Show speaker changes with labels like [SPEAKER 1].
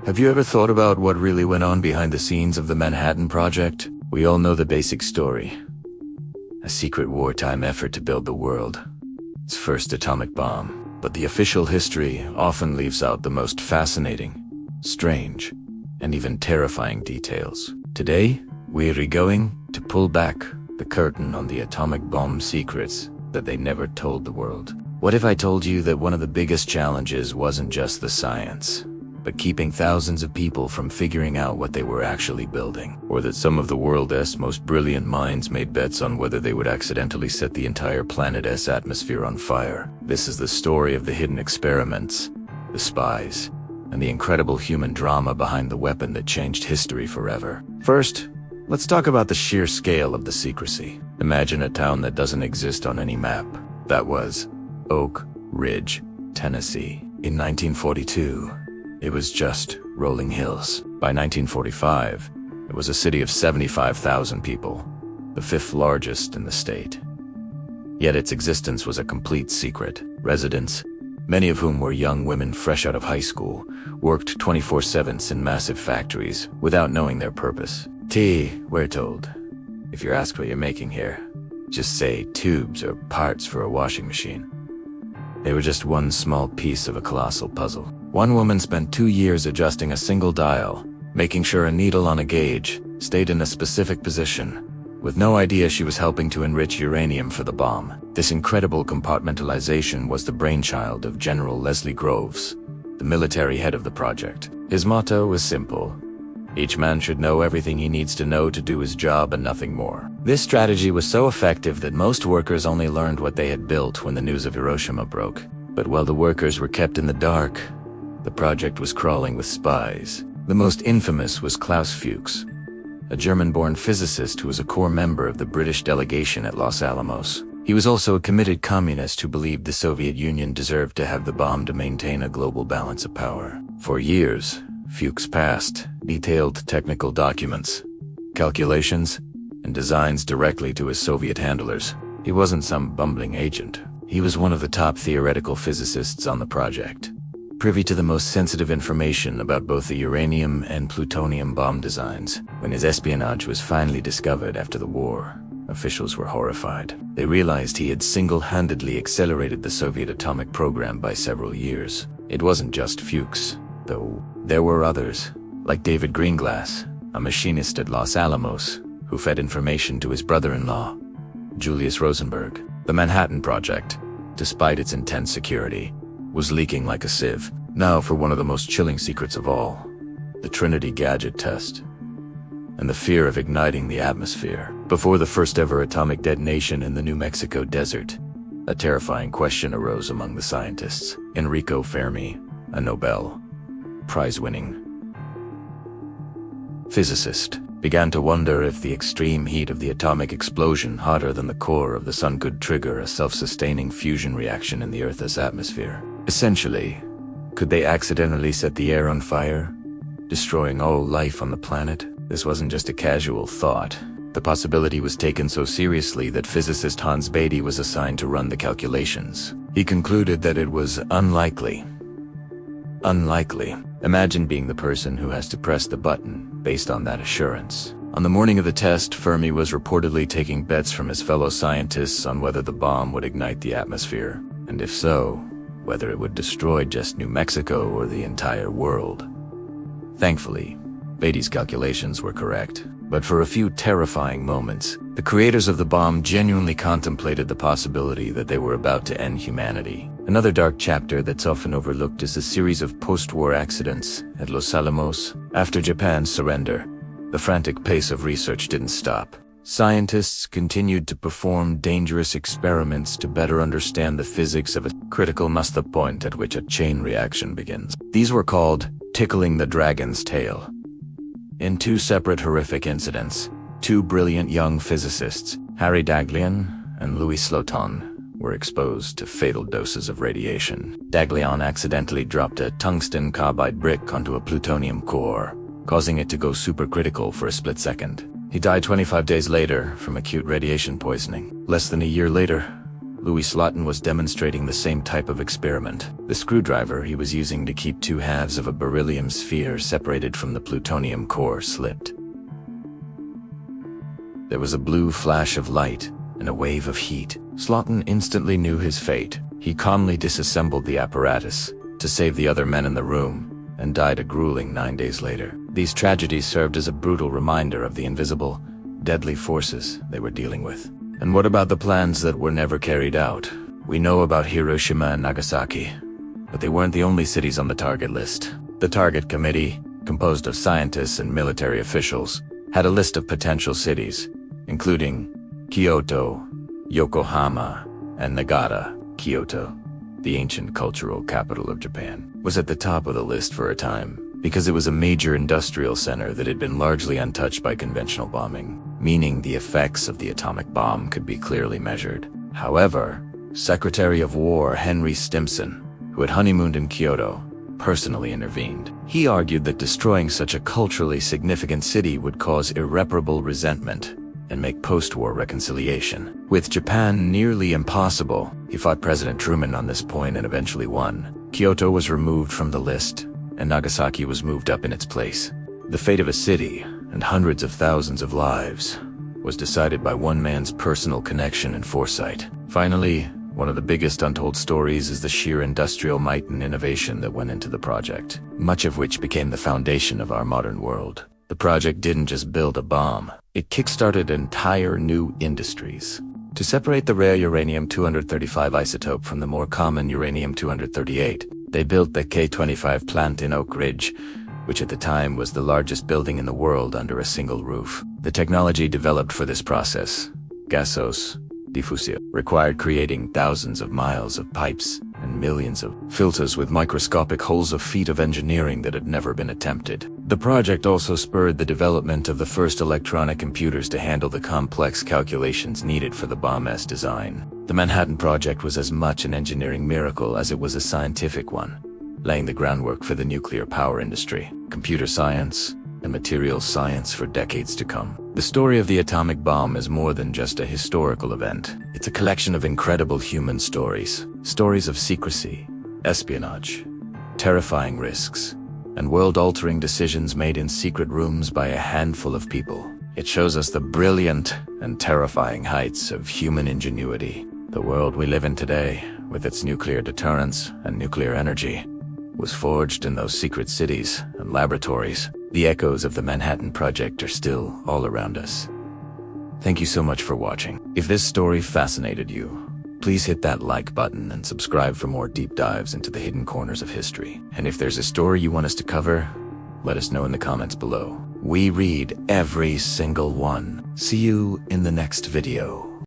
[SPEAKER 1] Have you ever thought about what really went on behind the scenes of the Manhattan Project? We all know the basic story. A secret wartime effort to build the world's first atomic bomb. But the official history often leaves out the most fascinating, strange, and even terrifying details. Today, we're going to pull back the curtain on the atomic bomb secrets that they never told the world. What if I told you that one of the biggest challenges wasn't just the science, but keeping thousands of people from figuring out what they were actually building? Or that some of the world's most brilliant minds made bets on whether they would accidentally set the entire planet's atmosphere on fire. This is the story of the hidden experiments, the spies, and the incredible human drama behind the weapon that changed history forever. First, let's talk about the sheer scale of the secrecy. Imagine a town that doesn't exist on any map. That was Oak Ridge, Tennessee. In 1942, it was just rolling hills. By 1945, it was a city of 75,000 people, the fifth largest in the state. Yet its existence was a complete secret. Residents, many of whom were young women fresh out of high school, worked 24/7 in massive factories without knowing their purpose. We're told. If you're asked what you're making here, just say tubes or parts for a washing machine. They were just one small piece of a colossal puzzle. One woman spent 2 years adjusting a single dial, making sure a needle on a gauge stayed in a specific position, with no idea she was helping to enrich uranium for the bomb. This incredible compartmentalization was the brainchild of General Leslie Groves, the military head of the project. His motto was simple: each man should know everything he needs to know to do his job and nothing more. This strategy was so effective that most workers only learned what they had built when the news of Hiroshima broke. But while the workers were kept in the dark, the project was crawling with spies. The most infamous was Klaus Fuchs, a German-born physicist who was a core member of the British delegation at Los Alamos. He was also a committed communist who believed the Soviet Union deserved to have the bomb to maintain a global balance of power. For years, Fuchs passed detailed technical documents, calculations, and designs directly to his Soviet handlers. He wasn't some bumbling agent. He was one of the top theoretical physicists on the project, privy to the most sensitive information about both the uranium and plutonium bomb designs. When his espionage was finally discovered after the war, officials were horrified. They realized he had single-handedly accelerated the Soviet atomic program by several years. It wasn't just Fuchs, though. There were others, like David Greenglass, a machinist at Los Alamos, who fed information to his brother-in-law, Julius Rosenberg. The Manhattan Project, despite its intense security, was leaking like a sieve. Now for one of the most chilling secrets of all, the Trinity Gadget Test, and the fear of igniting the atmosphere. Before the first ever atomic detonation in the New Mexico desert, a terrifying question arose among the scientists. Enrico Fermi, a Nobel Prize-winning physicist, began to wonder if the extreme heat of the atomic explosion hotter than the core of the sun could trigger a self-sustaining fusion reaction in the Earth's atmosphere. Essentially, could they accidentally set the air on fire, destroying all life on the planet? This wasn't just a casual thought. The possibility was taken so seriously that physicist Hans Bethe was assigned to run the calculations. He concluded that it was unlikely. Imagine being the person who has to press the button based on that assurance. On the morning of the test, Fermi was reportedly taking bets from his fellow scientists on whether the bomb would ignite the atmosphere, and if so, whether it would destroy just New Mexico or the entire world. Thankfully, Beatty's calculations were correct. But for a few terrifying moments, the creators of the bomb genuinely contemplated the possibility that they were about to end humanity. Another dark chapter that's often overlooked is the series of post-war accidents at Los Alamos. After Japan's surrender, the frantic pace of research didn't stop. Scientists continued to perform dangerous experiments to better understand the physics of a critical mass, the point at which a chain reaction begins. These were called tickling the dragon's tail. In two separate horrific incidents, two brilliant young physicists, Harry Daghlian and Louis Slotin, were exposed to fatal doses of radiation. Daghlian accidentally dropped a tungsten carbide brick onto a plutonium core, causing it to go supercritical for a split second. He died 25 days later from acute radiation poisoning. Less than a year later, Louis Slotin was demonstrating the same type of experiment. The screwdriver he was using to keep two halves of a beryllium sphere separated from the plutonium core slipped. There was a blue flash of light and a wave of heat. Slotin instantly knew his fate. He calmly disassembled the apparatus to save the other men in the room and died a grueling 9 days later. These tragedies served as a brutal reminder of the invisible, deadly forces they were dealing with. And what about the plans that were never carried out? We know about Hiroshima and Nagasaki, but they weren't the only cities on the target list. The target committee, composed of scientists and military officials, had a list of potential cities, including Kyoto, Yokohama, and Nagata. Kyoto, the ancient cultural capital of Japan, was at the top of the list for a time because it was a major industrial center that had been largely untouched by conventional bombing, meaning the effects of the atomic bomb could be clearly measured. However, Secretary of War Henry Stimson, who had honeymooned in Kyoto, personally intervened. He argued that destroying such a culturally significant city would cause irreparable resentment and make post-war reconciliation. With Japan nearly impossible, he fought President Truman on this point and eventually won. Kyoto was removed from the list, and Nagasaki was moved up in its place. The fate of a city, and hundreds of thousands of lives, was decided by one man's personal connection and foresight. Finally, one of the biggest untold stories is the sheer industrial might and innovation that went into the project, much of which became the foundation of our modern world. The project didn't just build a bomb, it kickstarted entire new industries. To separate the rare uranium-235 isotope from the more common uranium-238, they built the K-25 plant in Oak Ridge, which at the time was the largest building in the world under a single roof. The technology developed for this process, gaseous diffusion, required creating thousands of miles of pipes and millions of filters with microscopic holes of feet of engineering that had never been attempted. The project also spurred the development of the first electronic computers to handle the complex calculations needed for the bomb's design. The Manhattan Project was as much an engineering miracle as it was a scientific one, laying the groundwork for the nuclear power industry, computer science, and materials science for decades to come. The story of the atomic bomb is more than just a historical event. It's a collection of incredible human stories. Stories of secrecy, espionage, terrifying risks, and world-altering decisions made in secret rooms by a handful of people. It shows us the brilliant and terrifying heights of human ingenuity. The world we live in today, with its nuclear deterrence and nuclear energy, was forged in those secret cities and laboratories. The echoes of the Manhattan Project are still all around us. Thank you so much for watching. If this story fascinated you, please hit that like button and subscribe for more deep dives into the hidden corners of history. And if there's a story you want us to cover, let us know in the comments below. We read every single one. See you in the next video.